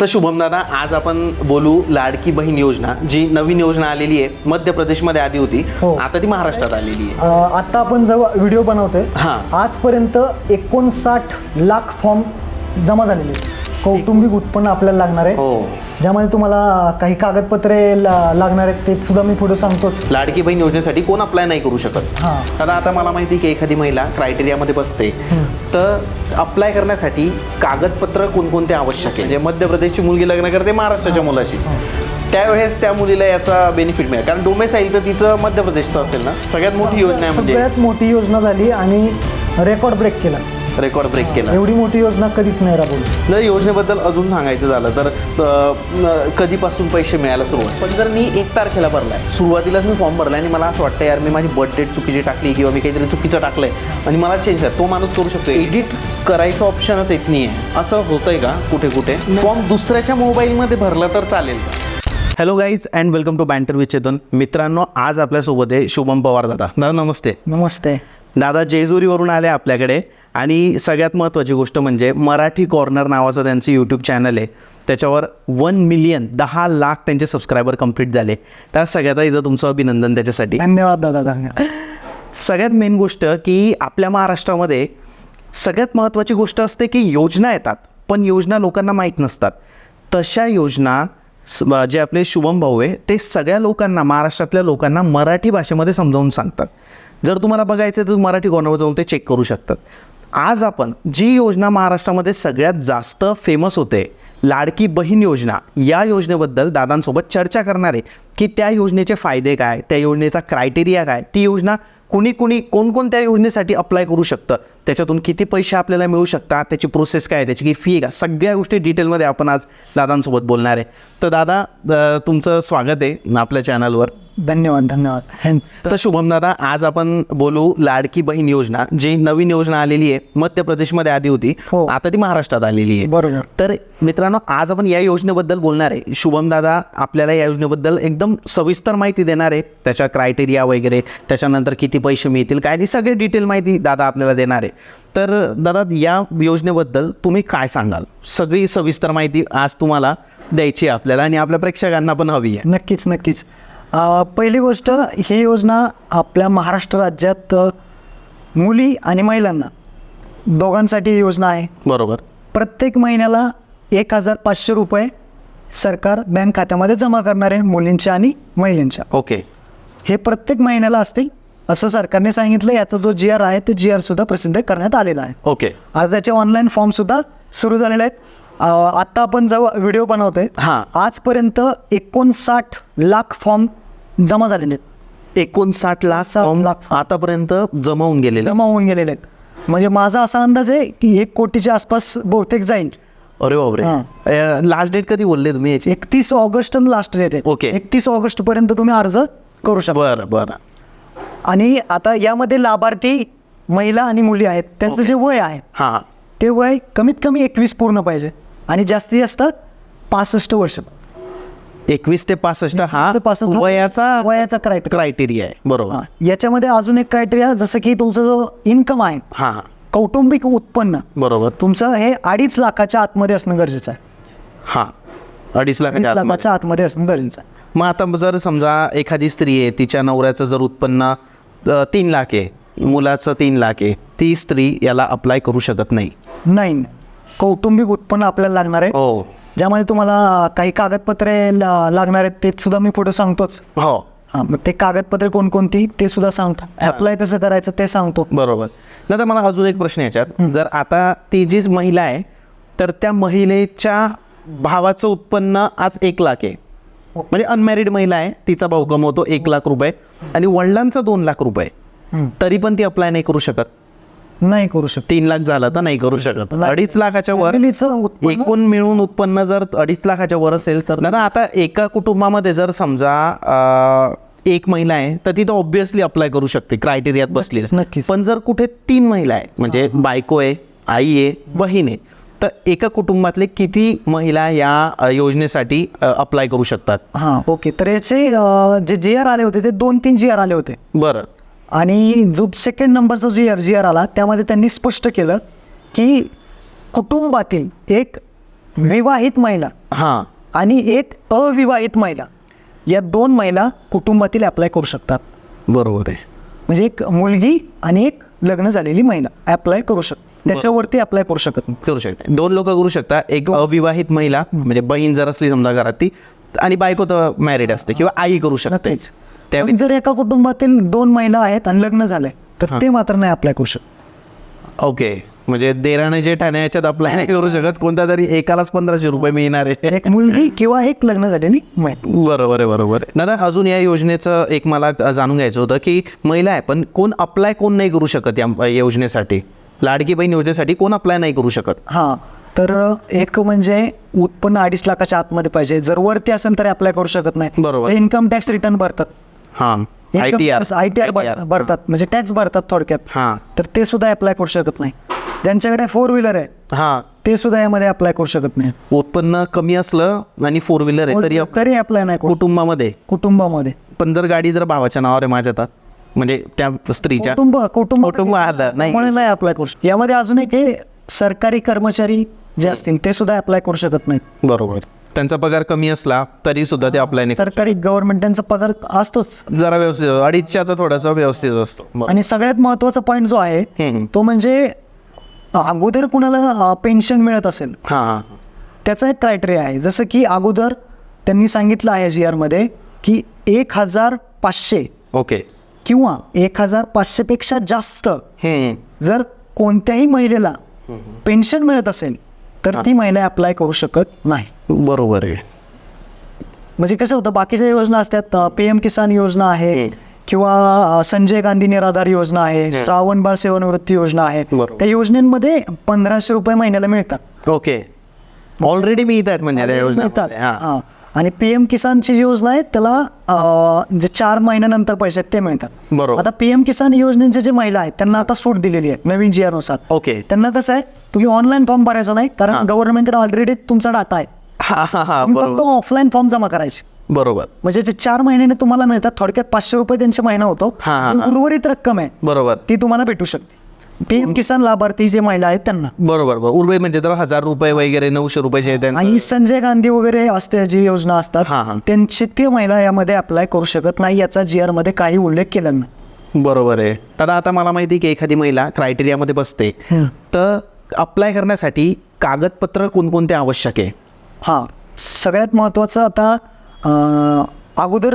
तर शुभम दादा, आज आपण बोलू लाडकी बहीण योजना, जी नवीन योजना आलेली आहे. मध्य प्रदेशमध्ये आधी होती, आता ती महाराष्ट्रात आलेली आहे. आता आपण जेव्हा व्हिडिओ बनवतोय आजपर्यंत 59 लाख फॉर्म जमा झालेले कौटुंबिक उत्पन्न आपल्याला लागणार आहे. ज्यामध्ये तुम्हाला काही कागदपत्रे लागणार आहेत ते सुद्धा मी पुढे सांगतोच. लाडकी बहीण योजनेसाठी कोण अप्लाय नाही करू शकत. आता मला माहिती की एखादी महिला क्रायटेरियामध्ये बसते, तर अप्लाय करण्यासाठी कागदपत्र कोणकोणते आवश्यक आहे. म्हणजे मध्य प्रदेशची मुलगी लग्न करते महाराष्ट्राच्या मुलाशी, त्यावेळेस त्या मुलीला याचा बेनिफिट मिळेल, कारण डोमेसाईल तर तिचं मध्य प्रदेशचं असेल ना. सगळ्यात मोठी योजना आहे, म्हणजे सगळ्यात मोठी योजना झाली आणि रेकॉर्ड ब्रेक केला. एवढी मोठी योजना कधीच नाही राबवली. जर योजनेबद्दल अजून सांगायचं झालं तर कधीपासून पैसे मिळायला सुरुवात. पण जर मी 1 तारखेला भरलाय, सुरुवातीलाच मी फॉर्म भरलाय आणि मला असं वाटतं यार मी माझी बर्थ डेट चुकीची टाकली किंवा मी काहीतरी चुकीचं टाकलंय आणि मला चेंज करा, तो माणूस करू शकतो. एडिट करायचं ऑप्शनच येत नाही आहे. असं होतंय का कुठे फॉर्म दुसऱ्याच्या मोबाईलमध्ये भरला तर चालेल का? Hello guys and welcome to banter with Chetan. मित्रांनो, आज आपल्यासोबत आहे शुभम पवार दादा. दादा नमस्ते. नमस्ते दादा जेजुरीवरून आले आपल्याकडे, आणि सगळ्यात महत्त्वाची गोष्ट म्हणजे मराठी कॉर्नर नावाचं त्यांचं यूट्यूब चॅनल आहे. त्याच्यावर 1 मिलियन 10 लाख त्यांचे सबस्क्रायबर कंप्लीट झाले. त्या सगळ्यात इथं तुमचं अभिनंदन त्याच्यासाठी. धन्यवाद दादा, धन्यवाद. सगळ्यात मेन गोष्ट की आपल्या महाराष्ट्रामध्ये सगळ्यात महत्त्वाची गोष्ट असते की योजना येतात, पण योजना लोकांना माहीत नसतात. तशा योजना जे आपले शुभम भाऊ आहे ते सगळ्या लोकांना, महाराष्ट्रातल्या लोकांना मराठी भाषेमध्ये समजावून सांगतात. जर तुम्हाला बघायचं तर मराठी कॉर्नरवर जाऊन ते चेक करू शकतात. आज आपण जी योजना महाराष्ट्रामध्ये सगळ्यात जास्त फेमस होते, लाडकी बहीण योजना, या योजनेबद्दल दादांसोबत चर्चा करणार आहे की त्या योजनेचे फायदे काय, त्या योजनेचा क्रायटेरिया काय, ती योजना कोणकोणत्या योजनेसाठी अप्लाय करू शकतं, त्याच्यातून किती पैसे आपल्याला मिळू शकतात, त्याची प्रोसेस काय, त्याची काही फी आहे का, सगळ्या गोष्टी डिटेलमध्ये आपण आज दादांसोबत बोलणार आहे. तर दादा, तुमचं स्वागत आहे आपल्या चॅनलवर. धन्यवाद. तर शुभम दादा, आज आपण बोलू लाडकी बहीण योजना, जी नवीन योजना आलेली आहे. मध्य प्रदेशमध्ये आधी होती, आता ती महाराष्ट्रात आलेली आहे. बरोबर. तर मित्रांनो, आज आपण या योजनेबद्दल बोलणार आहे. शुभम दादा आपल्याला या योजनेबद्दल एकदम सविस्तर माहिती देणार आहे, त्याच्या क्रायटेरिया वगैरे, त्याच्यानंतर किती पैसे मिळतील काय, ती सगळी डिटेल माहिती दादा आपल्याला देणार आहे. तर दादा, या योजनेबद्दल तुम्ही काय सांगाल? सगळी सविस्तर माहिती आज तुम्हाला द्यायची आहे आपल्याला, आणि आपल्या प्रेक्षकांना पण हवी आहे. नक्कीच. पहिली गोष्ट, ही योजना आपल्या महाराष्ट्र राज्यात मुली आणि महिलांना दोघांसाठी योजना आहे. बरोबर. प्रत्येक महिन्याला 1500 रुपये सरकार बँक खात्यामध्ये जमा करणार आहे, मुलींच्या आणि महिलांच्या. ओके. हे प्रत्येक महिन्याला असतील असं सरकारने सांगितलं. याचा जो GR आहे तो GR सुद्धा प्रसिद्ध करण्यात आलेला आहे. ओके. आता त्याचे ऑनलाईन फॉर्म सुद्धा सुरू झालेले आहेत. आता आपण जेव्हा व्हिडिओ बनवतोय आजपर्यंत 59 लाख फॉर्म जमा झालेले आहेत. 59 लाख आतापर्यंत जमा होऊन गेलेले आहेत. म्हणजे माझा असा अंदाज आहे की 1 कोटीच्या आसपास बहुतेक जाईल. अरे बापरे. लास्ट डेट कधी बोलले तुम्ही? 31 ऑगस्ट लास्ट डेट आहे. ओके. 31 ऑगस्ट पर्यंत तुम्ही अर्ज करू शकता. बरं. आणि आता यामध्ये लाभार्थी महिला आणि मुली आहेत, त्यांचं जे वय आहे ते वय कमीत कमी 21 पूर्ण पाहिजे आणि जास्तीत जास्त 65 वर्ष. 21 ते 65 हा वयाचा क्रायटेरिया आहे. बरोबर. याच्यामध्ये अजून एक क्रायटेरिया, जसं की तुमचा जो इन्कम आहे, कौटुंबिक उत्पन्न, बरोबर, तुमचं हे 2.5 लाखाच्या आतमध्ये असणं गरजेचं आहे. 2.5 लाखाच्या आतमध्ये असणं गरजेचं आहे. मग आता जर समजा एखादी स्त्री आहे, तिच्या नवऱ्याचं जर उत्पन्न 3 लाख आहे, मुलाचं 3 लाख आहे, ती स्त्री याला अप्लाय करू शकत नाही. कौटुंबिक उत्पन्न आपल्याला लागणार आहे, ज्यामध्ये तुम्हाला काही कागदपत्रे लागणार आहेत, ते सुद्धा मी पुढे सांगतोच. मग ते कागदपत्रे कोणकोणती ते सुद्धा सांगतो, अप्लाय कसं करायचं ते सांगतो. बरोबर. दादा, मला अजून एक प्रश्न याच्यात, जर आता ती जी महिला आहे तर त्या महिलेच्या भावाचं उत्पन्न आज 1 लाख आहे, म्हणजे अनमॅरिड महिला आहे, तिचा भाऊ कमवतो 1 लाख रुपये आणि वडिलांचा 2 लाख रुपये, तरी पण ती अप्लाय नाही करू शकत. 3 लाख झालं तर नाही करू शकत. 2.5 लाखाच्या वर एकूण मिळून उत्पन्न जर 2.5 लाखाच्या वर असेल तर दादा, आता एका कुटुंबामध्ये जर समजा एक महिला आहे तर ती तर ऑब्विसली अप्लाय करू शकते, क्रायटेरियात बसली. पण जर कुठे 3 महिला आहे, म्हणजे बायको आहे, आई आहे, बहीण आहे, तर एका कुटुंबातले किती महिला या योजनेसाठी अप्लाय करू शकतात? ओके. तर याचे जे GR आले होते ते 2-3 GR आले होते. बरं. आणि जो सेकंड नंबरचा GR आला त्यामध्ये त्यांनी स्पष्ट केलं की कुटुंबातील एक विवाहित महिला हां आणि एक अविवाहित महिला, या 2 महिला कुटुंबातील अप्लाय करू शकतात. बरोबर आहे. म्हणजे एक मुलगी आणि एक लग्न झालेली महिला अप्लाय करू शकते, त्याच्यावरती अप्लाय करू शकत नाही. करू शकते. 2 लोक करू शकता. एक अविवाहित महिला म्हणजे बहीण जर असली समजा घरात ती, आणि बायको तर मॅरिड असते किंवा आई करू शकते. नक्कीच. त्यावेळी पण जर एका कुटुंबातील 2 महिला आहेत आणि लग्न झालंय तर ते मात्र नाही अप्लाय करू शकत. ओके, म्हणजे देराने जे ठाणे याच्यात अप्लाय नाही करू शकत. कोणत्या तरी एकालाच 1500 रुपये मिळणार आहे. एक मुलगी किंवा एक लग्न झालेली महिला. बरोबर आहे, बरोबर आहे. दादा, अजून या योजनेचं एक मला जाणून घ्यायचं होतं की महिला आहे पण कोण अप्लाय कोण नाही करू शकत या योजनेसाठी? लाडकी बहीण योजनेसाठी कोण अप्लाय नाही करू शकत? हां, तर एक म्हणजे उत्पन्न 2.5 लाखाच्या आतमध्ये पाहिजे. जर वरती असेल तर अप्लाय करू शकत नाही. बरोबर. इन्कम टॅक्स रिटर्न भरतात, हां, ITR भरतात, म्हणजे टॅक्स भरतात थोडक्यात. हां तर ते सुद्धा अप्लाय करू शकत नाही. ज्यांच्याकडे 4 व्हीलर आहे हां, ते सुद्धा यामध्ये अप्लाय करू शकत नाही. उत्पन्न कमी असलं आणि 4 व्हीलर आहे तरी अप्लाय नाही करू. कुटुंबामध्ये पण जर गाडी जर भावाच्या नावावर आहे माझ्या, म्हणजे त्या स्त्रीच्या कुटुंब आलं नाही. नाही अप्लाय करू शकत. यामध्ये अजून एक हे सरकारी कर्मचारी जे असतील ते सुद्धा अप्लाय करू शकत नाहीत. बरोबर. त्यांचा पगार कमी असला तरी सुद्धा ते अप्लाय नाही. सरकारी गव्हर्नमेंट त्यांचा पगार असतोच जरा व्यवस्थित, 2.5च्या तर थोडासा व्यवस्थित असतो. आणि सगळ्यात महत्त्वाचा पॉईंट जो आहे तो म्हणजे अगोदर कुणाला पेन्शन मिळत असेल हां हां, त्याचा एक क्रायटेरिया आहे. जसं की अगोदर त्यांनी सांगितलं आहे IGR मध्ये की 1500 ओके किंवा 1500 पेक्षा जास्त जर कोणत्याही महिलेला पेन्शन मिळत असेल तर ती महिला अप्लाय करू शकत नाही. बरोबर आहे. म्हणजे कसं होतं, बाकीच्या योजना असतात, PM किसान योजना आहे किंवा संजय गांधी निराधार योजना आहे, श्रावण बाळ सेवानिवृत्ती योजना आहे. त्या योजनेमध्ये 1500 रुपये महिन्याला मिळतात. ओके, ऑलरेडी मिळतात म्हणजे त्या योजना मिळतात. हां, आणि PM किसानची जी योजना आहे त्याला जे 4 महिन्यानंतर पैसे आहेत ते मिळतात. बरोबर. आता PM किसान योजनेचे जे महिला आहेत त्यांना आता सूट दिलेली आहे नवीन GR नुसार. ओके, त्यांना कसं आहे, तुम्ही ऑनलाईन फॉर्म भरायचा नाही कारण गव्हर्नमेंटकडे ऑलरेडी तुमचा डाटा आहे. हां हां हां, तुम्ही बरोबर फक्त ऑफलाईन फॉर्म जमा करायचे. बरोबर म्हणजे जे 4 महिन्याने तुम्हाला मिळतात, थोडक्यात 500 रुपये त्यांचा महिना होतो. हां, जी उर्वरित रक्कम आहे बरोबर ती तुम्हाला भेटू शकते. PM किसान लाभार्थी जे महिला आहेत त्यांना. बरोबर. उर्वरित म्हणजे तर 1000 रुपये वगैरे 900 रुपये जे त्यांचं. आणि संजय गांधी वगैरे असते जी योजना हां, असतात हां. त्यांची ती महिला यामध्ये अप्लाय करू शकत नाही. याचा GR मध्ये काही उल्लेख केला नाही. बरोबर आहे. तर आता मला माहिती आहे की एखादी महिला क्रायटेरियामध्ये बसते तर अप्लाय करण्यासाठी कागदपत्र कोणकोणते आवश्यक आहे? हां, सगळ्यात महत्त्वाचं आता अगोदर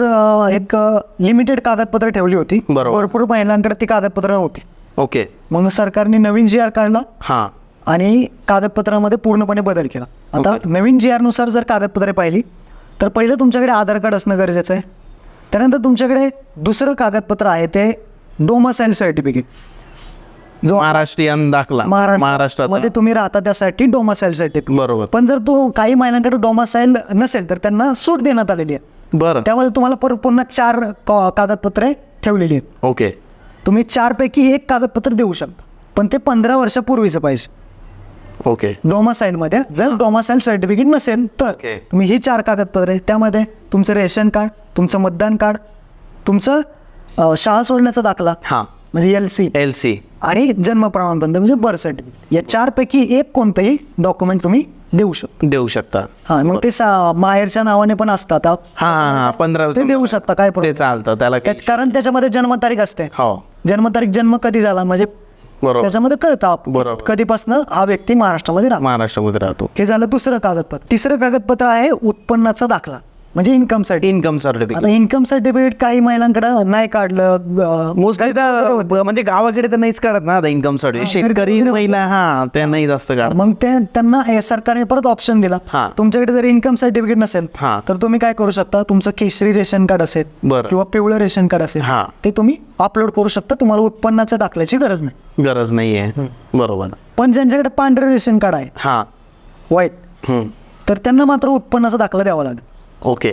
एक लिमिटेड कागदपत्र ठेवली होती. बरोबर. भरपूर महिलांकडे ती कागदपत्र नव्हती. ओके. मग सरकारने नवीन GR काढला हां आणि कागदपत्रामध्ये पूर्णपणे बदल केला. आता नवीन GR नुसार जर कागदपत्रे पाहिली तर पहिलं तुमच्याकडे आधार कार्ड असणं गरजेचं आहे. त्यानंतर तुमच्याकडे दुसरं कागदपत्र आहे ते डोमासाईल सर्टिफिकेट, जो महाराष्ट्रीयन दाखला. महाराष्ट्रात मध्ये तुम्ही राहता त्यासाठी डोमासाईल सर्टिफिकेट. बरोबर. पण जर तो काही महिलांकडे डोमासाईल नसेल तर त्यांना सूट देण्यात आलेली आहे. बरं. त्यामध्ये तुम्हाला पुन्हा 4 कागदपत्रे ठेवलेली आहेत. ओके. तुम्ही 4 पैकी 1 कागदपत्र देऊ शकता, पण ते 15 वर्षापूर्वीचं पाहिजे. ओके. डोमासाईलमध्ये जर डोमासाईल सर्टिफिकेट नसेल तर ओके. तुम्ही ही 4 कागदपत्रे, त्यामध्ये तुमचं रेशन कार्ड, तुमचं मतदान कार्ड, तुमचं शाळा सोडण्याचा दाखला हां, म्हणजे LC आणि जन्म प्रमाणपत्र म्हणजे बर्थ सर्टिफिकेट, या 4 पैकी 1 कोणतंही डॉक्युमेंट तुम्ही देऊ शकता. हां, मग ते माहेरच्या नावाने पण असतात. हां, 15 ते देऊ शकता, काय ते प्रॉब्लेम. चालतं त्याला. कारण त्याच्यामध्ये जन्मतारीख असते. हो, जन्मतारीख, जन्म कधी झाला म्हणजे बरोबर. त्याच्यामध्ये कळतं बरोबर. कधीपासून हा व्यक्ती महाराष्ट्रामध्ये राहतो. महाराष्ट्रामध्ये राहतो. हे झालं दुसरं कागदपत्र. तिसरं कागदपत्र आहे उत्पन्नाचा दाखला म्हणजे इन्कम सर्टिफिकेट. Income certificate. आता इन्कम सर्टिफिकेट काही महिलांकडे नाही काढलं. मोस्टली म्हणजे गावाकडे तर नाहीच काढत ना आता इन्कम सर्टिफिकेट. शेतकरी महिला हां त्या नाही जास्त काढत. मग त्यांना सरकारने परत ऑप्शन दिला. हां. तुमच्याकडे जर इन्कम सर्टिफिकेट नसेल हां. तर तुम्ही काय करू शकता, तुमचं केशरी रेशन कार्ड असेल बरं. किंवा पिवळं रेशन कार्ड असेल हां. ते तुम्ही अपलोड करू शकता. तुम्हाला उत्पन्नाच्या दाखल्याची गरज नाही. गरज नाहीये. बरोबर. पण ज्यांच्याकडे पांढरं रेशन कार्ड आहे, हां. व्हाईट, तर त्यांना मात्र उत्पन्नाचा दाखला द्यावा लागेल. ओके.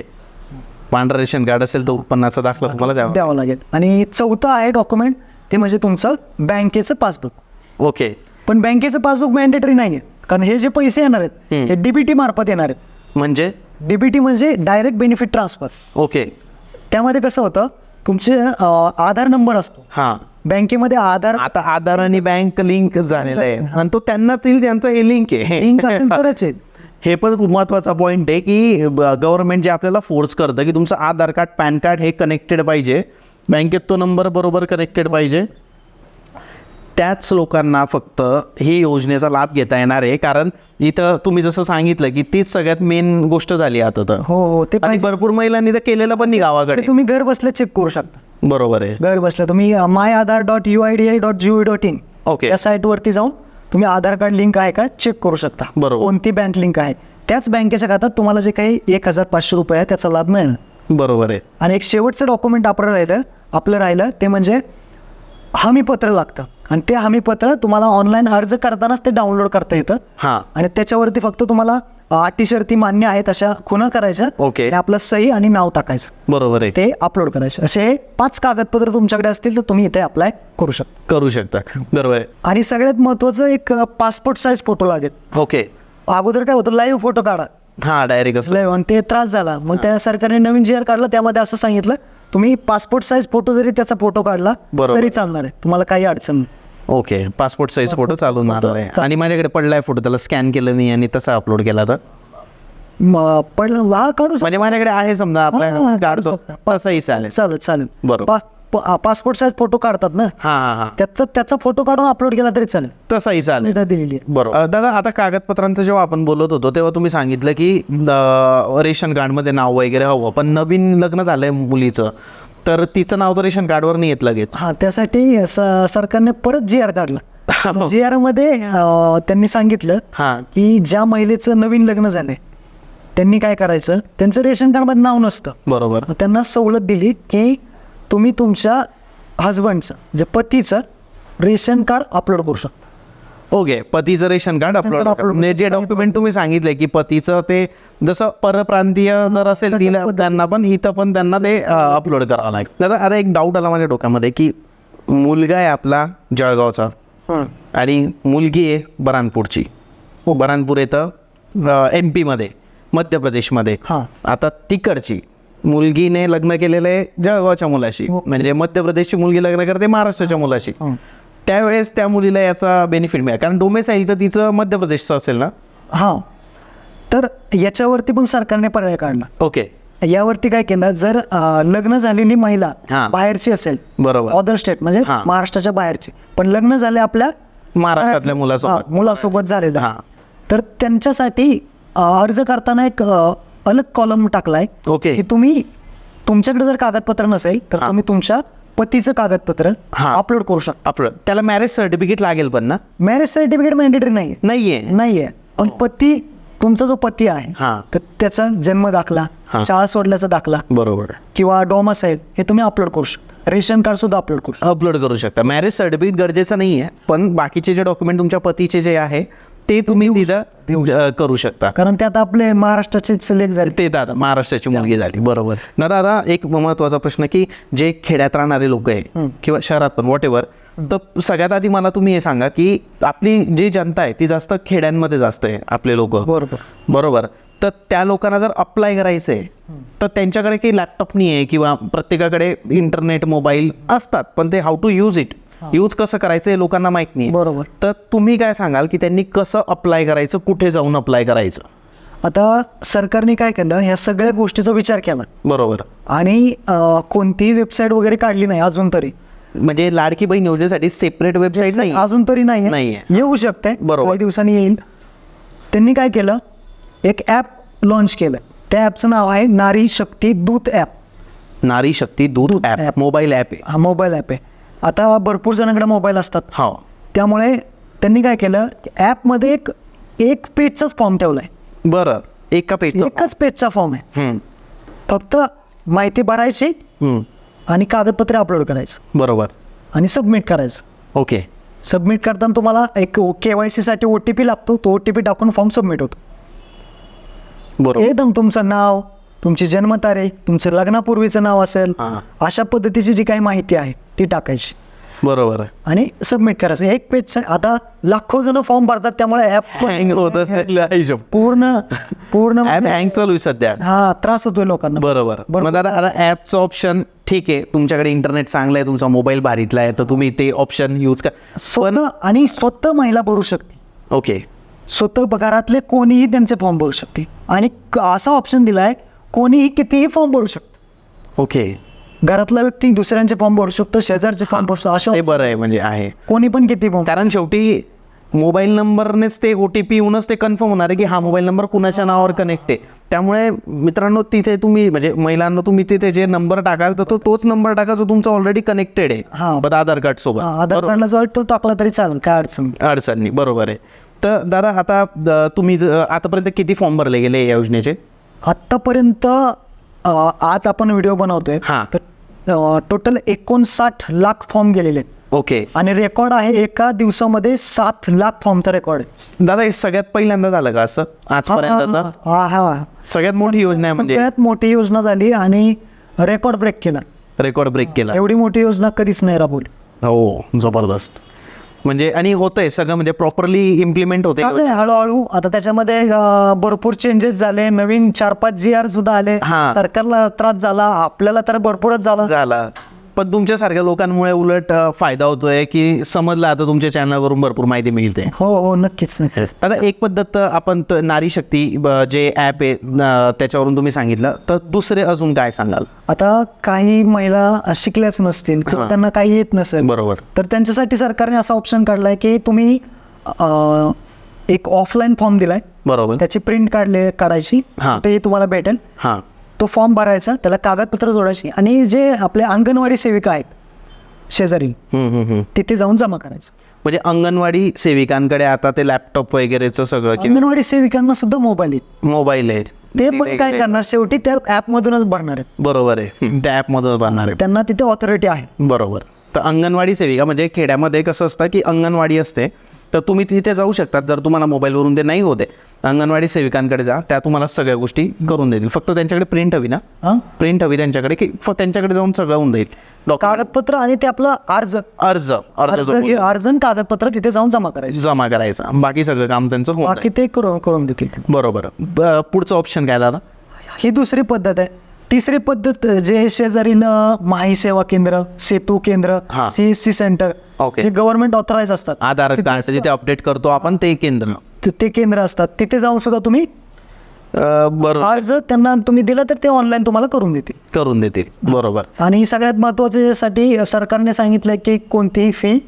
पांढरं रेशन कार्ड असेल तर उत्पन्नाचा दाखला तुम्हाला द्यावा लागेल. आणि चौथं आहे डॉक्युमेंट ते म्हणजे तुमचं बँकेचं पासबुक. ओके. पण बँकेचं पासबुक मॅन्डेटरी नाही आहे, कारण हे जे पैसे येणार आहेत हे DBT मार्फत येणार आहेत. म्हणजे DBT म्हणजे डायरेक्ट बेनिफिट ट्रान्सफर. ओके. त्यामध्ये कसं होतं, तुमचे आधार नंबर असतो हां. बँकेमध्ये. आता आधार आणि बँक लिंक झालेलं आहे आणि तो त्यांना त्यांचं हे लिंक आहे. लिंक असेल तरच आहे. हे पण खूप महत्त्वाचा पॉईंट आहे की गव्हर्नमेंट जे आपल्याला फोर्स करतं की तुमचं आधार कार्ड पॅन कार्ड हे कनेक्टेड पाहिजे, बँकेत तो नंबर बरोबर कनेक्टेड पाहिजे. त्याच लोकांना फक्त ही योजनेचा लाभ घेता येणार आहे. कारण इथं तुम्ही जसं सांगितलं की तीच सगळ्यात मेन गोष्ट झाली आता तर. हो ते आणि भरपूर महिलांनी तर केलेलं पण नाही गावाकडे. ते तुम्ही घर बसल्या चेक करू शकता. बरोबर आहे. घर बसल्या तुम्ही myaadhar.uidi.gov.in ओके. या साईटवरती जाऊन तुम्ही आधार कार्ड लिंक आहे का चेक करू शकता. बरोबर. कोणती बँक लिंक आहे त्याच बँकेच्या खात्यात तुम्हाला जे काही 1,500 रुपये आहे त्याचा लाभ मिळणार. बरोबर आहे. आणि एक शेवटचं डॉक्युमेंट आपलं राहिलं ते म्हणजे हमीपत्र लागतं. आणि ते हमीपत्र तुम्हाला ऑनलाईन अर्ज करतानाच ते डाउनलोड करता येतं. हां. आणि त्याच्यावरती फक्त तुम्हाला अटी शर्ती मान्य आहेत अशा खुणा करायच्या. ओके. आणि आपलं सही आणि नाव टाकायचं, बरोबर आहे. ते अपलोड करायचे. असे 5 कागदपत्र तुमच्याकडे असतील तर तुम्ही इथे अप्लाय करू शकता. बरोबर आहे. आणि सगळ्यात महत्त्वाचं एक पासपोर्ट साईज फोटो लागेल. ओके. अगोदर काय होतं, लाईव्ह फोटो काढा. हां, डायरेक्ट असं. लाईव्ह, आणि ते त्रास झाला. मग त्या सरकारने नवीन GR काढलं, त्यामध्ये असं सांगितलं तुम्ही पासपोर्ट साईज फोटो जरी त्याचा फोटो काढला बरोबर. तरी चालणार आहे, तुम्हाला काही अडचण नाही. ओके. पासपोर्ट साईज फोटो चालून मारणार आहे. आणि माझ्याकडे पडलाय फोटो, त्याला स्कॅन केलं मी आणि तसा अपलोड केला तर पण हा काढू म्हणजे माझ्याकडे आहे समजा आपल्या हां, काढतो काढू तसंही चालेल. चालेल. बरोबर. पासपोर्ट साईज फोटो काढतात ना, हां. त्याचा फोटो काढून अपलोड केला तरी चालेल. तसंही चालेल. सुविधा दिलेली आहे. बरोबर. दादा, आता कागदपत्रांचं जेव्हा आपण बोलत होतो तेव्हा तुम्ही सांगितलं की रेशन कार्डमध्ये नाव वगैरे हवं, पण नवीन लग्न झालंय मुलीचं तर तिचं नाव तर रेशन कार्डवर नाही येत लगेच. हा, त्यासाठी सरकारने परत GR काढला. GR मध्ये त्यांनी सांगितलं हां. की ज्या महिलेचं नवीन लग्न झालंय त्यांनी काय करायचं, त्यांचं रेशन कार्डमध्ये नाव नसतं. बरोबर. मग त्यांना सवलत दिली की तुम्ही तुमच्या हजबंडचं म्हणजे पतीचं रेशन कार्ड अपलोड करू शकता. ओके. पतीचं रेशन कार्ड अपलोड upload म्हणजे जे डॉक्युमेंट तुम्ही सांगितले की पतीचं ते जसं परप्रांतीय जर असेल तिला त्यांना पण इथं पण त्यांना ते अपलोड करावं लागेल. दादा, आता एक डाऊट आला माझ्या डोक्यामध्ये की मुलगा आहे आपला जळगावचा आणि मुलगी आहे बऱ्हाणपूरची. बऱ्हाणपूर येतं MP मध्ये, मध्य प्रदेशमध्ये. हां. आता तिकडची मुलगीने लग्न केलेलं आहे जळगावच्या मुलाशी, म्हणजे मध्य प्रदेशची मुलगी लग्न करते महाराष्ट्राच्या मुलाशी. त्यावेळेस त्या मुलीला याचा बेनिफिट मिळेल कारण डोमेसाईल तर तिचं मध्य प्रदेशचं असेल ना. हां, तर याच्यावरती पण सरकारने पर्याय काढला. ओके. यावरती काय केलं, जर लग्न झालेली महिला हां. बाहेरची असेल, बरोबर. अदर स्टेट म्हणजे हां. महाराष्ट्राच्या बाहेरची, पण लग्न झाले आपल्या महाराष्ट्रातल्या मुलासोबत. मुलासोबत झालेलं, हां. तर त्यांच्यासाठी अर्ज करताना एक अलग कॉलम टाकलाय. ओके. की तुम्ही तुमच्याकडे जर कागदपत्र नसेल तर हां. तुम्ही तुमच्या पतीचं कागदपत्र हां. अपलोड करू शकता. अपलोड. त्याला मॅरेज सर्टिफिकेट लागेल पण ना? मॅरेज सर्टिफिकेट मॅन्डेटरी नाहीये. पण पती, तुमचा जो पती आहे हां. तर त्याचा जन्म दाखला, हां. शाळा सोडल्याचा दाखला बरोबर. किंवा डॉमसाईल हे तुम्ही अपलोड करू शकता. रेशन कार्ड सुद्धा अपलोड करू शकता. अपलोड करू शकता. मॅरेज सर्टिफिकेट गरजेचं नाही आहे, पण बाकीचे जे डॉक्युमेंट तुमच्या पतीचे जे आहे ते तुम्ही तिथं करू शकता. कारण त्यात आपले महाराष्ट्राचे सिलेक्ट झाले. ते दादा महाराष्ट्राची मुलगी झाली. बरोबर ना. दादा, एक महत्त्वाचा प्रश्न की जे खेड्यात राहणारे लोक आहे किंवा शहरात पण वॉट एव्हर, तर सगळ्यात आधी मला तुम्ही हे सांगा की आपली जी जनता आहे ती जास्त खेड्यांमध्ये जास्त आहे, आपले लोक. बरोबर. तर त्या लोकांना जर अप्लाय करायचं आहे तर त्यांच्याकडे काही लॅपटॉप नाही आहे किंवा प्रत्येकाकडे इंटरनेट मोबाईल असतात, पण ते how to use it, use कसं करायचं हे लोकांना माहीत नाही. बरोबर. तर तुम्ही काय सांगाल की त्यांनी कसं अप्लाय करायचं, कुठे जाऊन अप्लाय करायचं? आता सरकारने काय केलं, ह्या सगळ्या गोष्टीचा विचार केला. बरोबर. आणि कोणतीही वेबसाईट वगैरे काढली नाही अजून तरी. म्हणजे लाडकी बहीण योजनेसाठी सेपरेट वेबसाईट नाही अजून तरी नाहीये. येऊ शकते, बरोबर. काही दिवसांनी येईल. त्यांनी काय केलं, एक ॲप लॉन्च केलं. त्या ॲपचं नाव आहे नारी शक्ती दूत ॲप. नारी शक्ती दूत ॲप मोबाईल ॲप आहे. हा, मोबाईल ॲप आहे. आता भरपूर जणांकडे मोबाईल असतात, हो. त्यामुळे त्यांनी काय केलं, ॲपमध्ये एक पेजचाच फॉर्म ठेवलाय. बरं. एकच पेजचा फॉर्म आहे. फक्त माहिती भरायची आणि कागदपत्रे अपलोड करायचं. बरोबर. आणि सबमिट करायचं. ओके. सबमिट करताना तुम्हाला एक KYC साठी OTP लागतो. तो OTP टाकून फॉर्म सबमिट होतो. बरोबर. एकदम तुमचं नाव, तुमची जन्मतारीख, तुमचं लग्नापूर्वीचं नाव असेल, अशा पद्धतीची जी काही माहिती आहे ती टाकायची. बरोबर. आणि सबमिट करायचं. एक पेजचं. आता लाखो जण फॉर्म भरतात, त्यामुळे ॲप हँग होत असेल. पूर्ण ॲप हँग चालू आहे सध्या. हा, त्रास होतोय लोकांना. बरोबर. मग दादा, आता ॲपचं ऑप्शन ठीक आहे, तुमच्याकडे इंटरनेट चांगलं आहे, तुमचा मोबाईल भारीतला आहे, तर तुम्ही ते ऑप्शन यूज करा. स्वतः महिला भरू शकते. ओके. स्वतः घरातले कोणीही त्यांचे फॉर्म भरू शकते आणि असा ऑप्शन दिलाय कोणीही कितीही फॉर्म भरू शकतो. ओके, घरातला व्यक्ती दुसऱ्यांचे फॉर्म भरू शकतो, शेजारचे फॉर्म भरू शकतो, अशा ते बरं आहे म्हणजे आहे. कोणी पण किती फॉर्म. कारण शेवटी मोबाईल नंबरनेच ते OTP येऊनच ते कन्फर्म होणार आहे की हा मोबाईल नंबर कुणाच्या नावावर कनेक्ट आहे. त्यामुळे मित्रांनो तिथे तुम्ही म्हणजे महिलांना तुम्ही तिथे जे नंबर टाकाल तर तोच नंबर टाका जो तुमचा ऑलरेडी कनेक्टेड आहे आधार कार्ड सोबत. आधार कार्डला जो तो टाकला तरी चालेल, काय अडचण अडचणी. बरोबर आहे. तर दादा आता तुम्ही आतापर्यंत किती फॉर्म भरले गेले या योजनेचे? आत्तापर्यंत आज आपण व्हिडिओ बनवतोय तर टोटल 59 लाख फॉर्म गेलेले आहेत. ओके, आणि रेकॉर्ड आहे एका दिवसामध्ये 7 लाख फॉर्मचा रेकॉर्ड आहे. दादा हे सगळ्यात पहिल्यांदा झालं का असं आजपर्यंतचा? हा सगळ्यात मोठी योजना आहे म्हणजे सगळ्यात मोठी योजना झाली आणि रेकॉर्ड ब्रेक केला. रेकॉर्ड ब्रेक केला. एवढी मोठी योजना कधीच नाही राबवली. हो, जबरदस्त. म्हणजे आणि होतंय सगळं म्हणजे प्रॉपरली इम्प्लिमेंट होते हळूहळू. आता त्याच्यामध्ये भरपूर चेंजेस झाले, नवीन 4-5 GR सुद्धा आले. सरकारला त्रास झाला, आपल्याला तर भरपूरच झाला. पण तुमच्यासारख्या लोकांमुळे उलट फायदा होतोय की समजलं आता तुमच्या चॅनलवरून भरपूर माहिती मिळते. हो, नक्कीच. आता एक पद्धत आपण नारी शक्ती जे ॲप आहे त्याच्यावरून तुम्ही सांगितलं, तर दुसरे अजून काय सांगाल? आता काही महिला शिकल्याच नसतील किंवा त्यांना काही येत नसेल, बरोबर, तर त्यांच्यासाठी सरकारने असा ऑप्शन काढलाय की तुम्ही एक ऑफलाईन फॉर्म दिलाय, बरोबर, त्याची प्रिंट काढायची, ते तुम्हाला भेटेल. तो फॉर्म भरायचा, त्याला कागदपत्र जोडायची आणि जे आपले अंगणवाडी सेविका आहेत शेजारी तिथे जाऊन जमा करायचं. म्हणजे अंगणवाडी सेविकांकडे आता ते लॅपटॉप वगैरेचं सगळं, अंगणवाडी सेविकांना सुद्धा मोबाईल आहे, ते पण काय करणार शेवटी त्या ऍप मधूनच भरणार आहेत. बरोबर आहे, त्या ऍप मधून भरणार आहे, त्यांना तिथे ऑथॉरिटी आहे. बरोबर. तर अंगणवाडी सेविका म्हणजे खेड्यामध्ये कसं असतं की अंगणवाडी असते तर तुम्ही तिथे जाऊ शकतात. जर तुम्हाला मोबाईलवरून ते नाही होते, अंगणवाडी सेविकांकडे जा, त्या तुम्हाला सगळ्या गोष्टी करून देतील. फक्त त्यांच्याकडे प्रिंट हवी ना, प्रिंट हवी त्यांच्याकडे की त्यांच्याकडे जाऊन सगळं होऊन जाईल. कागदपत्र आणि ते आपलं अर्ज कागदपत्र तिथे जाऊन जमा करायचं. बाकी सगळं काम त्यांचं होऊन बाकी ते करून देतील. बरोबर. पुढचं ऑप्शन काय दादा? ही दुसरी पद्धत आहे. तिसरी पद्धत जे शेजारील माही सेवा केंद्र, सेतू केंद्र, CSC सेंटर, जे गव्हर्नमेंट ऑथराईज असतात, आधार कार्ड जिथे अपडेट करतो आपण ते केंद्र असतात, तिथे जाऊन सुद्धा तुम्ही अर्ज त्यांना तुम्ही दिला तर ते ऑनलाईन तुम्हाला करून देतील. बरोबर. आणि सगळ्यात महत्वाच्यासाठी सरकारने सांगितलंय की कोणतीही फी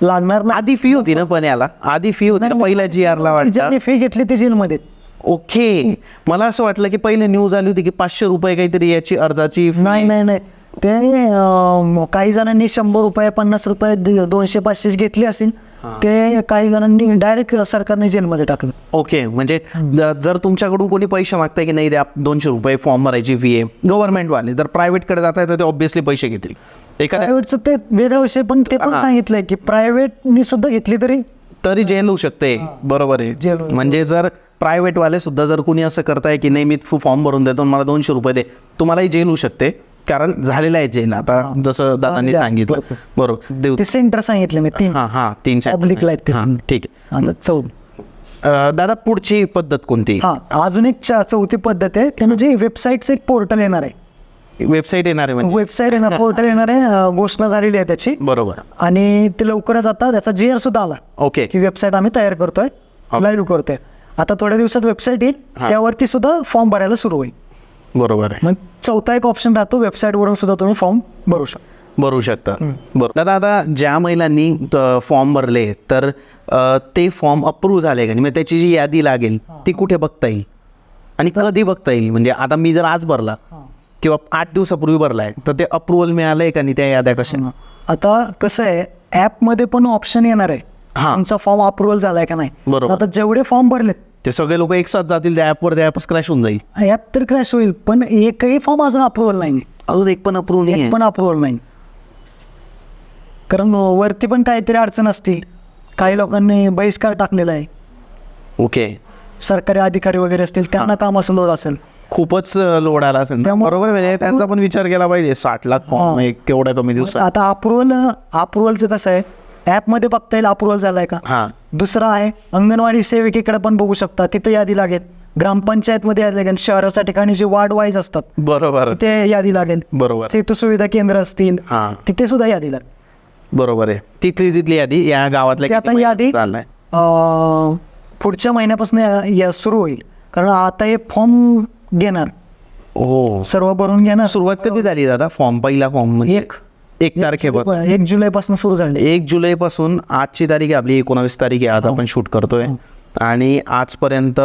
लागणार नाही. आधी फी होती ना, पण याला आधी फी होती ना पहिल्या GR ला वाटतं. फी घेतली ती जेलमध्ये. ओके, मला असं वाटलं की पहिले न्यूज आली होती की 500 रुपये काहीतरी याची अर्जाची. नाही, ते काही जणांनी 100 रुपये, 50 रुपये, 200-500 घेतली असेल, ते काही जणांनी डायरेक्ट सरकारने जेलमध्ये टाकलं. ओके, म्हणजे जर तुमच्याकडून कोणी पैसे मागताय की नाही द्या 200 रुपये फॉर्म भरायची फी आहे गव्हर्नमेंटवाले, जर प्रायव्हेटकडे जात आहे तर ते ऑब्व्हियसली पैसे घेतील. प्रायव्हेटचं ते वेगळा विषय, पण ते पण सांगितलंय की प्रायव्हेटनी सुद्धा घेतली तरी जेल होऊ शकते. बरोबर आहे. म्हणजे जर प्रायव्हेटवाले सुद्धा जर कोणी असं करताय की नाही मी फॉर्म भरून देतो मला 200 रुपये दे, तुम्हालाही जेल होऊ शकते. कारण झालेलं आहे जेल आता, जसं दादांनी सांगितलं. बरोबर. ते सेंटर सांगितलं मी 3 पब्लिकला आहेत. ठीक आहे. दादा पुढची पद्धत कोणती? अजून एक चौथी पद्धत आहे, ते म्हणजे वेबसाईटचं एक पोर्टल येणार आहे. वेबसाईट येणार आहे, पोर्टल येणार आहे, घोषणा झालेली आहे त्याची. बरोबर. आणि ते लवकरच आता त्याचा GR सुद्धा आला. ओके, ही वेबसाईट आम्ही तयार करतोय, लाईव्ह करतोय. आता थोड्या दिवसात वेबसाईट येईल, त्यावरती सुद्धा फॉर्म भरायला सुरू होईल. बरोबर आहे. मग चौथा एक ऑप्शन राहतो, वेबसाईट वरून सुद्धा तुम्ही फॉर्म भरू शकता. बरोबर. दादा ज्या महिलांनी फॉर्म भरले तर ते फॉर्म अप्रूव्ह झाले का नाही, म्हणजे त्याची जी यादी लागेल ती कुठे बघता येईल आणि कधी बघता येईल? म्हणजे आता मी जर आज भरला किंवा 8 दिवसापूर्वी भरलाय तर ते अप्रुव्हल मिळालंय का नाही, त्या याद्या कशा? आता कसं आहे, ॲपमध्ये पण ऑप्शन येणार आहे तुमचा फॉर्म अप्रुव्हल झालाय का नाही. बरोबर. आता जेवढे फॉर्म भरलेत ते सगळे लोक एक साथ जातील त्या ॲपवर, त्या ॲपच क्रॅश होऊन जाईल. ॲप तर क्रॅश होईल, पण एकही फॉर्म अजून अप्रुव्हल नाही. अजून एक पण अप्रुव्हल नाही. कारण वरती पण काहीतरी अडचण असतील, काही लोकांनी बहिष्कार टाकलेला आहे. ओके, सरकारी अधिकारी वगैरे असतील, त्यांना कामाचा लोड असेल, खूपच लोड आला असेल. बरोबर आहे, त्यांचा पण विचार केला पाहिजे. 60 लाख फॉर्म केवढ्या कमी दिवसात. आता अप्रुव्हलचं कसं आहे, ॲपमध्ये बघता येईल अप्रुव्हल झालाय का. दुसरा आहे, अंगणवाडी सेविकेकडे पण बघू शकता, तिथे यादी लागेल. ग्रामपंचायतमध्ये यादी लागेल. शहराच्या ठिकाणी जे वार्ड वाईज असतात, बरोबर, तिथे यादी लागेल. बरोबर. सेतू सुविधा केंद्र असतील, तिथे सुद्धा यादी लागेल. बरोबर आहे. तिथली यादी या गावातल्या आता यादी पुढच्या महिन्यापासून या सुरू होईल, कारण आता हे फॉर्म घेणार, हो सर्व भरून घेणार. सुरुवात कधी झाली दादा फॉर्म पहिला फॉर्म? 1 तारखेपासून 1 जुलैपासून सुरू झाले. 1 जुलैपासून आजची तारीख आहे आपली 19 तारीख आहे, आज आपण शूट करतोय आणि आजपर्यंत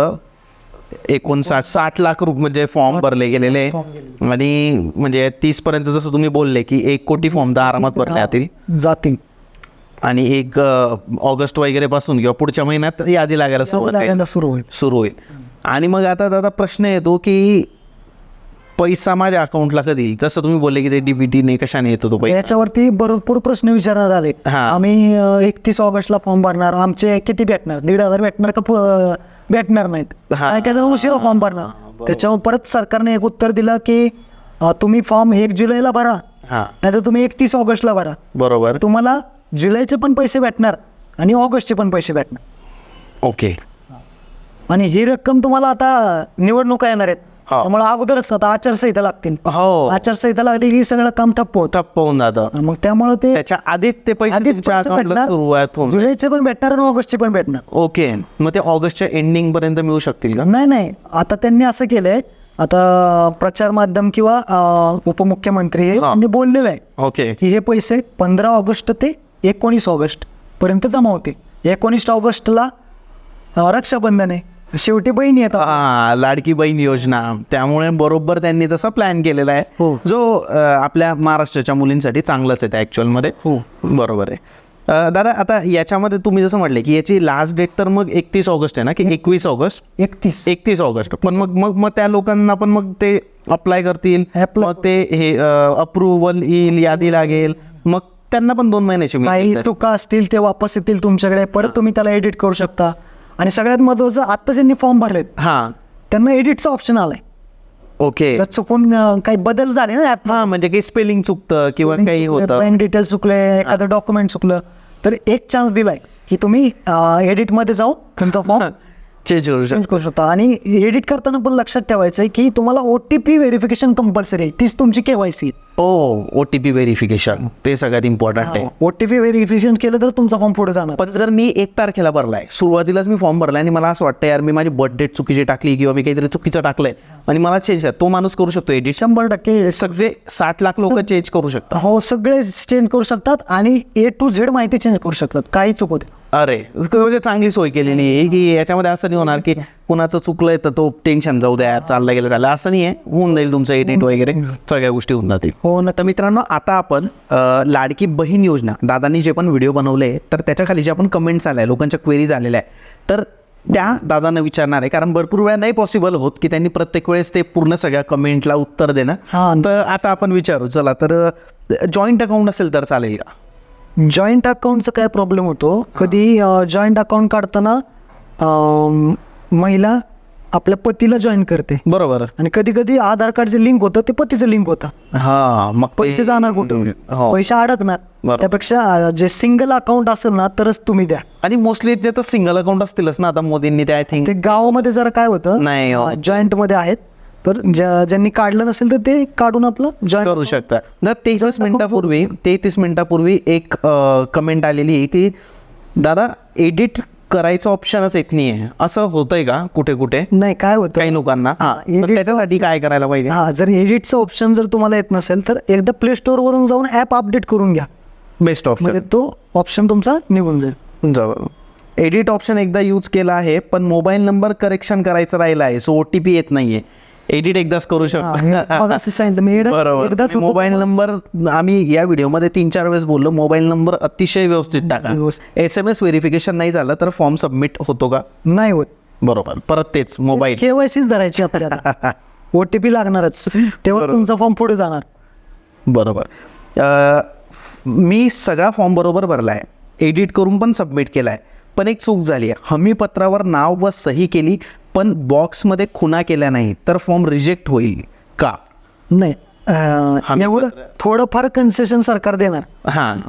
60 लाख रुपये म्हणजे फॉर्म भरले गेलेले आणि म्हणजे 30 पर्यंत जसं तुम्ही बोलले की 1 कोटी फॉर्म तर आरामात भरले जातील आणि 1 ऑगस्ट वगैरे पासून किंवा पुढच्या महिन्यात यादी लागायला सुरू होईल. आणि मग आता दादा प्रश्न येतो की पैसा माझ्या अकाउंटला कधी येईल? जसं तुम्ही बोलले की ते डीबीटीने कशाने येतो तो पैसा? याच्यावरती भरपूर प्रश्न विचारण्यात आले. आम्ही 31 ऑगस्टला फॉर्म भरणार, आमचे किती भेटणार, 1,500 भेटणार का भेटणार नाहीत, काय काय जण उशिरा फॉर्म भरणार. त्याच्यावर परत सरकारने एक उत्तर दिलं की तुम्ही फॉर्म 1 जुलैला भरा, नाहीतर तुम्ही 31 ऑगस्टला भरा. बरोबर, तुम्हाला जुलैचे पण पैसे भेटणार आणि ऑगस्टचे पण पैसे भेटणार. ओके. आणि ही रक्कम तुम्हाला आता निवडणुका येणार आहेत, त्यामुळे अगोदरच आता आचारसंहिता लागतील. हो, आचारसंहिता लागली की सगळं काम ठप्प होऊन जातं. मग त्यामुळे ते त्याच्या आधीच ते पैसे सुरुवात होऊन जुलैचे पण भेटणार आणि ऑगस्टचे पण भेटणार. ओके, मग ते ऑगस्टच्या एंडिंग पर्यंत मिळू शकतील का? नाही, आता त्यांनी असं केलंय, आता प्रचार माध्यम किंवा उपमुख्यमंत्री यांनी बोललेलं आहे ओके की हे पैसे 15 ऑगस्ट ते 19 ऑगस्ट पर्यंत जमा होतील. 19 ऑगस्टला रक्षाबंधन आहे, शेवटी बहिणी येतात, लाडकी बहीण योजना, त्यामुळे बरोबर त्यांनी तसा प्लॅन केलेला आहे जो आपल्या महाराष्ट्राच्या मुलींसाठी चांगलाच आहे ऍक्च्युअल मध्ये. बरोबर आहे. दादा आता याच्यामध्ये तुम्ही जसं म्हटले की याची लास्ट डेट तर मग 31 ऑगस्ट आहे ना की 21 ऑगस्ट? 31 ऑगस्ट. पण मग त्या लोकांना पण मग ते अप्लाय करतील, मग ते हे अप्रुव्हल येईल, यादी लागेल, मग त्यांना पण 2 महिन्याची काही चुका असतील ते वापस येतील तुमच्याकडे, परत तुम्ही त्याला एडिट करू शकता. आणि सगळ्यात महत्वाचं, आता ज्यांनी फॉर्म भरलेत त्यांना एडिटचं ऑप्शन आलाय. ओके, जर चुकून काही बदल झाले ना, म्हणजे काही स्पेलिंग चुकतं किंवा काही होतं, बँक डिटेल चुकले, एखादं डॉक्युमेंट चुकलं, तर एक चान्स दिलाय की तुम्ही एडिटमध्ये जाऊन तुमचा फॉर्म चेंज करू शकता. आणि एडिट करताना पण लक्षात ठेवायचं आहे की तुम्हाला OTP व्हेरिफिकेशन कंपल्सरी आहे, तीच तुमची KYC. OTP व्हेरिफिकेशन ते सगळ्यात इम्पॉर्टंट आहे. OTP व्हेरिफिकेशन केलं तर तुमचा फॉर्म पुढे जाणार. पण जर मी 1 तारखेला भरलाय, सुरुवातीलाच मी फॉर्म भरलाय आणि मला असं वाटतं यार मी माझी बर्थ डेट चुकीची टाकली किंवा मी काहीतरी चुकीचं टाकलंय आणि मला चेंज आहे, तो माणूस करू शकतो एडिट? 100% सगळे 60 लाख लोक चेंज करू शकतात. हो, सगळे चेंज करू शकतात आणि A to Z माहिती चेंज करू शकतात, काही चुकवते. अरे म्हणजे चांगली सोय केलेली आहे की याच्यामध्ये असं नाही होणार की कुणाचं चुकलंय तर तो टेन्शन जाऊ द्या, चाललं गेलं झालं, असं नाही आहे. होऊन जाईल तुमचं एडिट वगैरे, सगळ्या गोष्टी होऊन जातील. हो ना. तर मित्रांनो, आता आपण लाडकी बहीण योजना, दादांनी जे पण व्हिडिओ बनवले तर त्याच्या खाली जे आपण कमेंट्स आल्या, लोकांच्या क्वेरीज आलेल्या आहे, तर त्या दादांना विचारणार आहे. कारण भरपूर वेळा नाही पॉसिबल होत की त्यांनी प्रत्येक वेळेस ते पूर्ण सगळ्या कमेंटला उत्तर देणं. तर आता आपण विचारू, चला तर जॉईंट अकाउंट असेल तर चालेल का? जॉईंट अकाउंटचा काय प्रॉब्लेम होतो, कधी जॉईंट अकाउंट काढताना महिला आपल्या पतीला जॉईन करते, बरोबर, आणि कधी कधी आधार कार्ड जे लिंक होतं ते पतीचं लिंक होतं, मग पैसे जाणार कुठे, पैसे अडकणार. त्यापेक्षा जे सिंगल अकाउंट असेल ना तरच तुम्ही द्या. आणि मोस्टली ते तर सिंगल अकाउंट असतीलच ना, आता मोदींनी ते आय थिंक. ते गावामध्ये जरा काय होतं, नाही जॉईंट मध्ये आहेत, तर ज्यांनी काढलं नसेल तर ते काढून आपलं जॉईन करू शकता. 33 मिनिटापूर्वी एक कमेंट आलेली आहे की दादा एडिट करायचं ऑप्शनच येत नाही आहे, असं होतंय का कुठे कुठे? नाही, काय होतं काही लोकांना, त्याच्यासाठी काय करायला पाहिजे? जर एडिटचं ऑप्शन जर तुम्हाला येत नसेल तर एकदा प्ले स्टोअर वरून जाऊन ॲप अपडेट करून घ्या. बेस्ट ऑप्शन, म्हणजे तो ऑप्शन तुमचा निघून जाईल. एडिट ऑप्शन एकदा यूज केला आहे, पण मोबाईल नंबर करेक्शन करायचं राहिला आहे, सो OTP येत नाहीये. एडिट एकदाच करू शकतो. बरोबर. मोबाईल नंबर आम्ही या व्हिडिओमध्ये 3-4 वेळेस बोललो, मोबाईल नंबर अतिशय व्यवस्थित टाका. SMS व्हेरिफिकेशन नाही झालं तर फॉर्म सबमिट होतो का? नाही होत. बरोबर, परत तेच मोबाईल KYCच धरायची आपल्याला, OTP लागणारच, तेव्हा तुमचा फॉर्म पुढे जाणार. बरोबर. मी सगळा फॉर्म बरोबर भरलाय, एडिट करून पण सबमिट केलाय, पण एक चूक झाली आहे. हमीपत्रावर नाव व सही केली पण बॉक्समध्ये खुणा केल्या नाही, तर फॉर्म रिजेक्ट होईल का? नाही, एवढं थोडंफार कन्सेशन सरकार देणार.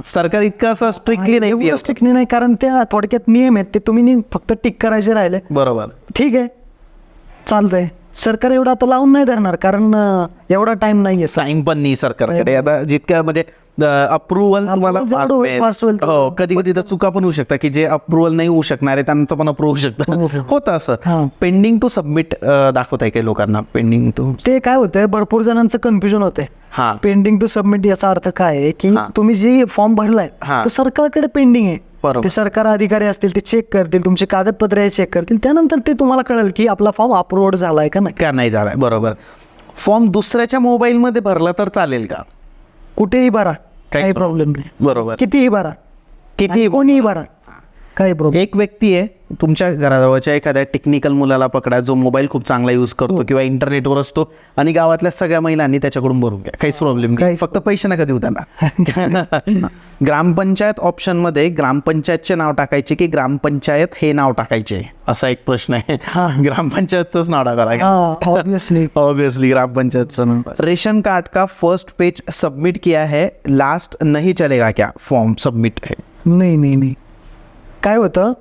सरकार इतकं असं स्ट्रिक्टली नाही, कारण त्या थोडक्यात नियम आहेत, ते तुम्ही फक्त टिक करायचे राहिले. बरोबर, ठीक आहे, चालतंय. सरकार एवढं आता लावून नाही धरणार, कारण एवढा टाइम नाहीये. टाइम पण नाही सरकारकडे. आता जितक्या म्हणजे अप्रुव्हल तुम्हाला जेवढं होईल, fast होईल हो, कधी कधी तर चुका पण होऊ शकतात की जे अप्रुव्हल नाही होऊ शकणार आहे त्यांचं पण अप्रूव्ह होऊ शकतं. होतं असं. पेंडिंग टू सबमिट दाखवत आहे काही लोकांना. पेंडिंग टू ते काय होतंय, भरपूर जणांचं कन्फ्युजन होतंय. हा पेंडिंग टू सबमिट याचा अर्थ काय आहे की तुम्ही जी फॉर्म भरलाय हा. तो सरकारकडे पेंडिंग आहे. बरोबर. ते सरकार अधिकारी असतील, ते चेक करतील, तुमचे कागदपत्र चेक करतील, त्यानंतर ते तुम्हाला कळेल की आपला फॉर्म अप्रूव्ड झालाय का नाही. का नाही झालाय. बरोबर. फॉर्म दुसऱ्याच्या मोबाईलमध्ये भरला तर चालेल का? कुठेही भरा, काही काही प्रॉब्लेम नाही. बरोबर. कितीही भरा, किती कोणीही भरा, काही प्रॉब्लेम. एक व्यक्ती आहे तुमच्या घराजवळच्या एखाद्या टेक्निकल मुलाला पकडा जो मोबाईल खूप चांगला यूज करतो किंवा इंटरनेटवर असतो आणि गावातल्या सगळ्या महिलांनी त्याच्याकडून भरून घ्या, काहीच प्रॉब्लेम नाही, फक्त पैसे नका देऊ त्यांना. ग्रामपंचायत ऑप्शनमध्ये ग्रामपंचायतचे नाव टाकायचे की ग्रामपंचायत हे नाव टाकायचे असा एक प्रश्न आहे. ग्रामपंचायतच नाव टाकायला ऑब्विसली ऑब्वियसली ग्रामपंचायतचं नाव. रेशन कार्ड का फर्स्ट पेज सबमिट किया है, लास्ट नहीं चलेगा क्या फॉर्म सबमिट है? नाही काय होतं,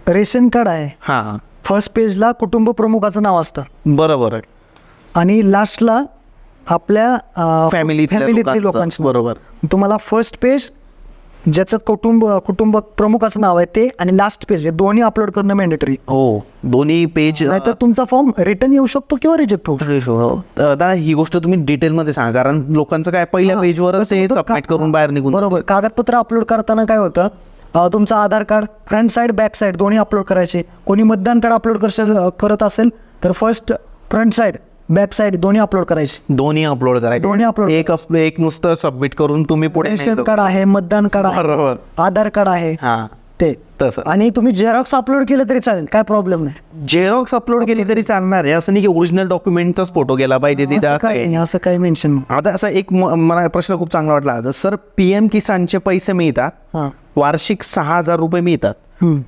रेशन कार्ड आहे, हां फर्स्ट पेजला कुटुंब प्रमुखाचं नाव असतं बरोबर आहे. आणि लास्टला आपल्या फॅमिलीतली लोकांचं. बरोबर. तुम्हाला फर्स्ट पेज ज्याचं कुटुंब प्रमुखाचं नाव आहे ते आणि लास्ट पेज हे दोन्ही अपलोड करणं मॅन्डेटरी. हो, दोन्ही पेज. नाहीतर तुमचा फॉर्म रिटर्न येऊ शकतो किंवा रिजेक्ट होऊ शकतो. दादा ही गोष्ट तुम्ही डिटेलमध्ये सांगा, कारण लोकांचं काय पहिल्या पेजवरच ते सबमिट करून बाहेर निघून. बरोबर. कागदपत्र अपलोड करताना काय होतं, तुमचं Aadhaar card front side back side दोन्ही अपलोड करायचे. कोणी मतदान कार्ड अपलोड करत असेल तर first front side back side दोन्ही अपलोड करायचे. दोन्ही अपलोड करायचे. दोन्ही upload. एक नुसतं सबमिट करून तुम्ही पुढे रेशन कार्ड आहे, मतदान कार्ड आहे, बरोबर. आधार कार्ड आहे, हां ते तसं. आणि तुम्ही झेरॉक्स अपलोड केलं तरी चालेल, काय प्रॉब्लेम नाही. झेरॉक्स अपलोड केली तरी चालणार आहे, असं नाही की ओरिजिनल डॉक्युमेंटचाच फोटो गेला पाहिजे तिथे. असं काही मेन्शन नाही. आता असा एक मला प्रश्न खूप चांगला वाटला आता. सर, PM किसानचे पैसे मिळतात, हां वार्षिक 6,000 रुपये मिळतात,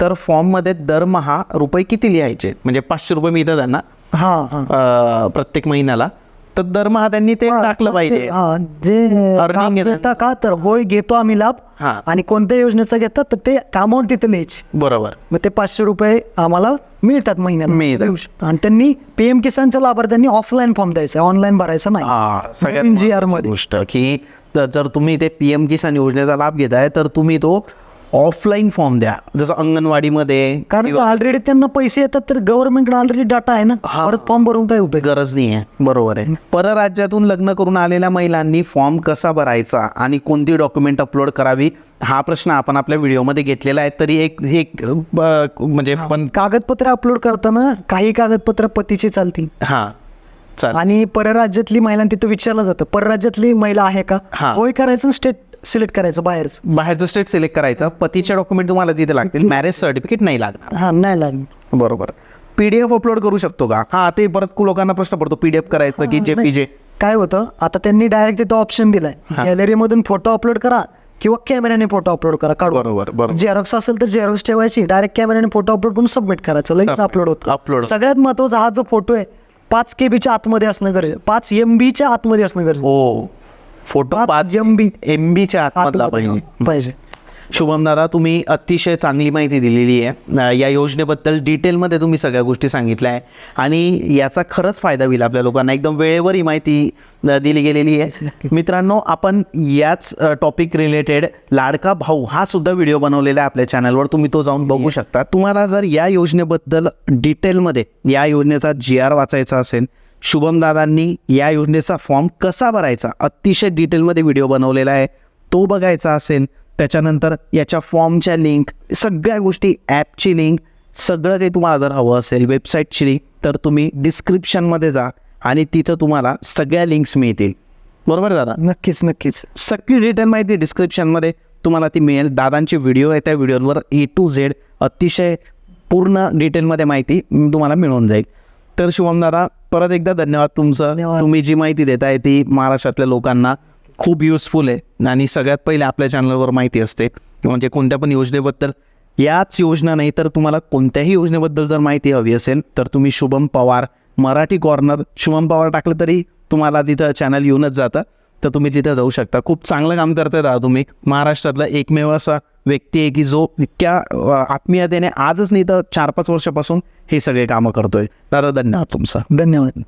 तर फॉर्म मध्ये दरमहा रुपये किती लिहायचे? म्हणजे 500 रुपये मिळतात त्यांना प्रत्येक महिन्याला, तर दरमहा त्यांनी ते टाकलं पाहिजे. जे Earning घेता का, तर होय घेतो आम्ही लाभ, हां आणि कोणत्या योजनेचा घेतात तर ते अमाऊंट तिथे लिहायची. बरोबर. मग ते 500 रुपये आम्हाला मिळतात महिन्याला. मिळतात. आणि त्यांनी PM किसानच्या लाभार्थ्यांनी ऑफलाईन फॉर्म द्यायचा, ऑनलाईन भरायचा नाही. सगळ्यात GR महत्त्वाची मध्ये गोष्ट की जर तुम्ही ते PM किसान योजनेचा लाभ घेताय तर तुम्ही तो ऑफलाईन फॉर्म द्या, जसं अंगणवाडीमध्ये. कारण ऑलरेडी त्यांना पैसे येतात, तर गव्हर्नमेंटकडे ऑलरेडी डाटा आहे ना, परत फॉर्म भरून काय उपयोग. गरज नाही आहे. बरोबर आहे. परराज्यातून लग्न करून आलेल्या महिलांनी फॉर्म कसा भरायचा आणि कोणती डॉक्युमेंट अपलोड करावी हा प्रश्न आपण आपल्या व्हिडिओमध्ये घेतलेला आहे. तरी एक म्हणजे पण कागदपत्र अपलोड करताना काही कागदपत्र पतीचे चालतील. हां चालेल. आणि परराज्यातली महिलांना तिथं विचारलं जातं, परराज्यातली महिला आहे का, होय करायचं, स्टेट सिलेक्ट करायचं, बाहेरचं स्टेट सिलेक्ट करायचं. पतीचे डॉक्युमेंट तुम्हाला तिथे लागतील, मॅरेज सर्टिफिकेट नाही लागणार. नाही लागणार. बरोबर. PDF अपलोड करू शकतो का? हा, ते परत लोकांना प्रश्न पडतो, PDF करायचं की JPG. काय होतं, आता त्यांनी डायरेक्ट तिथं ऑप्शन दिलाय, गॅलरीमधून फोटो अपलोड करा किंवा कॅमेऱ्याने फोटो अपलोड करा, काढू. बरोबर. झेरॉक्स असेल तर झेरॉक्स ठेवायची, डायरेक्ट कॅमेऱ्याने फोटो अपलोड करून सबमिट करायचं, लगेच अपलोड होतं. सगळ्यात महत्वाचा हा जो फोटो आहे 5 KB आतमध्ये असणं गरजेचं, 5 MB आतमध्ये असणं गरजेचं. हो, फोटो 5 MB आतमधला पाहिजे. शुभम दादा, तुम्ही अतिशय चांगली माहिती दिलेली आहे. या योजनेबद्दल डिटेलमध्ये तुम्ही सगळ्या गोष्टी सांगितल्या आहे आणि याचा खरंच फायदा होईल आपल्या लोकांना. एकदम वेळेवर ही माहिती दिली गेलेली आहे. मित्रांनो, आपण याच टॉपिक रिलेटेड लाडका भाऊ हा सुद्धा व्हिडिओ बनवलेला आहे आपल्या चॅनलवर, तुम्ही तो जाऊन बघू शकता. तुम्हाला जर या योजनेबद्दल डिटेलमध्ये या योजनेचा GR वाचायचा असेल, शुभम दादांनी या योजनेचा फॉर्म कसा भरायचा अतिशय डिटेलमध्ये व्हिडिओ बनवलेला आहे, तो बघायचा असेल, त्याच्यानंतर याच्या फॉर्मच्या लिंक, सगळ्या गोष्टी, ॲपची लिंक, सगळं काही तुम्हाला जर हवं असेल, वेबसाईटची लिंक, तर तुम्ही डिस्क्रिप्शनमध्ये जा आणि तिथं तुम्हाला सगळ्या लिंक्स मिळतील. बरोबर दादा? नक्कीच. सगळी डिटेल माहिती डिस्क्रिप्शनमध्ये तुम्हाला ती मिळेल. दादांचे व्हिडिओ आहे, त्या व्हिडिओवर A to Z अतिशय पूर्ण डिटेलमध्ये माहिती तुम्हाला मिळून जाईल. तर शुभम दादा, परत एकदा धन्यवाद तुमचं. तुम्ही जी माहिती देताय ती महाराष्ट्रातल्या लोकांना खूप युजफुल आहे आणि सगळ्यात पहिले आपल्या चॅनलवर माहिती असते, म्हणजे कोणत्या पण योजनेबद्दल. याच योजना नाही तर तुम्हाला कोणत्याही योजनेबद्दल जर माहिती हवी असेल तर तुम्ही शुभम पवार मराठी कॉर्नर, शुभम पवार टाकलं तरी तुम्हाला तिथं चॅनल येऊनच जातं. तर तुम्ही तिथे जाऊ शकता. खूप चांगलं काम करताय दादा तुम्ही. महाराष्ट्रातला एकमेव असा व्यक्ती आहे की जो इतक्या आत्मीयतेने आजच नाही तर 4-5 वर्षापासून हे सगळे कामं करतोय. दादा धन्यवाद तुमचा. धन्यवाद.